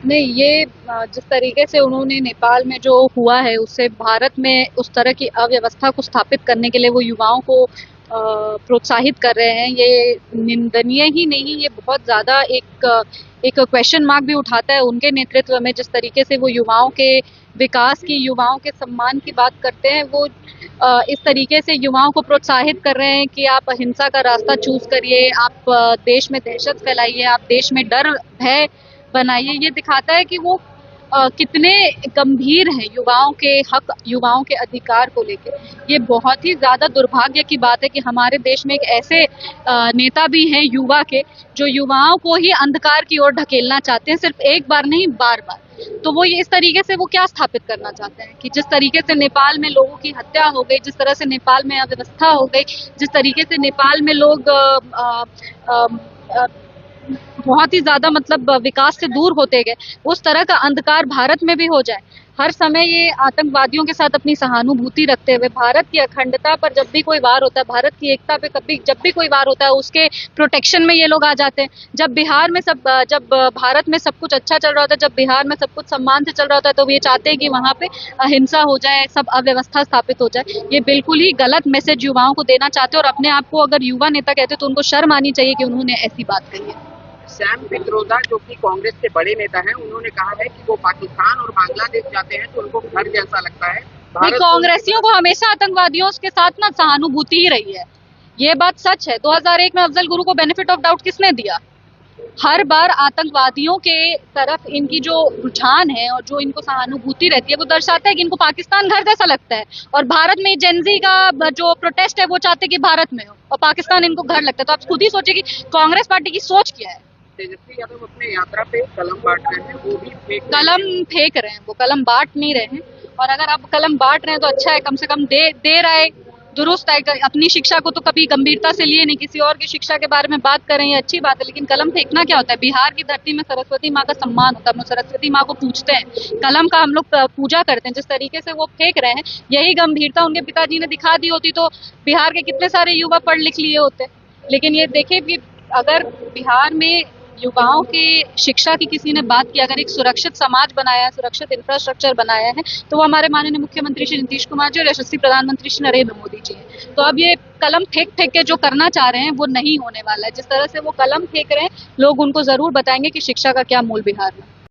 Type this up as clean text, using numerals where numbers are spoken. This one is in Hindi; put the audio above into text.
नहीं, ये जिस तरीके से उन्होंने नेपाल में जो हुआ है उससे भारत में उस तरह की अव्यवस्था को स्थापित करने के लिए वो युवाओं को प्रोत्साहित कर रहे हैं, ये निंदनीय ही नहीं, ये बहुत ज़्यादा एक क्वेश्चन मार्क भी उठाता है उनके नेतृत्व में। जिस तरीके से वो युवाओं के विकास की, युवाओं के सम्मान की बात करते हैं, वो इस तरीके से युवाओं को प्रोत्साहित कर रहे हैं कि आप अहिंसा का रास्ता चूज करिए, आप देश में दहशत फैलाइए, आप देश में डर भय बनाइए। ये दिखाता है कि वो कितने गंभीर हैं युवाओं के हक, युवाओं के अधिकार को लेके। ये बहुत ही ज्यादा दुर्भाग्य की बात है कि हमारे देश में एक ऐसे नेता भी हैं युवा के, जो युवाओं को ही अंधकार की ओर ढकेलना चाहते हैं, सिर्फ एक बार नहीं, बार बार। तो वो ये इस तरीके से वो क्या स्थापित करना चाहते हैं कि जिस तरीके से नेपाल में लोगों की हत्या हो गई, जिस तरह से नेपाल में अव्यवस्था हो गई, जिस तरीके से नेपाल में लोग बहुत ही ज्यादा मतलब विकास से दूर होते गए, उस तरह का अंधकार भारत में भी हो जाए। हर समय ये आतंकवादियों के साथ अपनी सहानुभूति रखते हुए भारत की अखंडता पर जब भी कोई वार होता है, भारत की एकता पे कभी जब भी कोई वार होता है, उसके प्रोटेक्शन में ये लोग आ जाते हैं। जब भारत में सब कुछ अच्छा चल रहा होता है, जब बिहार में सब कुछ सम्मान से चल रहा होता है, तो ये चाहते हैं कि वहाँ पे अहिंसा हो जाए, सब अव्यवस्था स्थापित हो जाए। ये बिल्कुल ही गलत मैसेज युवाओं को देना चाहते हैं, और अपने आप को अगर युवा नेता कहते हैं तो उनको शर्म आनी चाहिए कि उन्होंने ऐसी बात कही है। सैम पित्रोदा जो कि कांग्रेस के बड़े नेता हैं, उन्होंने कहा है कि वो पाकिस्तान और बांग्लादेश जाते हैं तो उनको घर जैसा लगता है। कांग्रेसियों को हमेशा आतंकवादियों के साथ ना सहानुभूति ही रही है, ये बात सच है। 2001 में अफजल गुरु को बेनिफिट ऑफ डाउट किसने दिया? हर बार आतंकवादियों के तरफ इनकी जो रुझान है और जो इनको सहानुभूति रहती है, वो दर्शाता है कि इनको पाकिस्तान घर जैसा लगता है। और भारत में जेनजी का जो प्रोटेस्ट है वो चाहते हैं कि भारत में हो, और पाकिस्तान इनको घर लगता है। तो आप खुद ही सोचिए कि कांग्रेस पार्टी की सोच क्या है। तेजस्वी यादव अपने यात्रा पे कलम बांट रहे हैं, वो भी कलम फेंक रहे हैं, वो कलम बांट नहीं रहे हैं। और अगर आप कलम बांट रहे हैं तो अच्छा है, कम से कम दे रहा है, दुरुस्त है। अपनी शिक्षा को तो कभी गंभीरता से लिए नहीं, किसी और की शिक्षा के बारे में बात करें, ये अच्छी बात है, लेकिन कलम फेंकना क्या होता है? बिहार की धरती में सरस्वती माँ का सम्मान होता है, हम लोग सरस्वती माँ को पूजते हैं, कलम का हम लोग पूजा करते हैं। जिस तरीके से वो फेंक रहे हैं, यही गंभीरता उनके पिताजी ने दिखा दी होती तो बिहार के कितने सारे युवा पढ़ लिख लिए होते। लेकिन ये देखिए कि अगर बिहार में युवाओं की शिक्षा की किसी ने बात की, अगर एक सुरक्षित समाज बनाया है, सुरक्षित इंफ्रास्ट्रक्चर बनाया है, तो वो हमारे माननीय मुख्यमंत्री श्री नीतीश कुमार जी और यशस्वी प्रधानमंत्री श्री नरेंद्र मोदी जी हैं। तो अब ये कलम फेंक फेंक के जो करना चाह रहे हैं वो नहीं होने वाला है। जिस तरह से वो कलम फेंक रहे हैं, लोग उनको जरूर बताएंगे कि शिक्षा का क्या मूल बिहार में।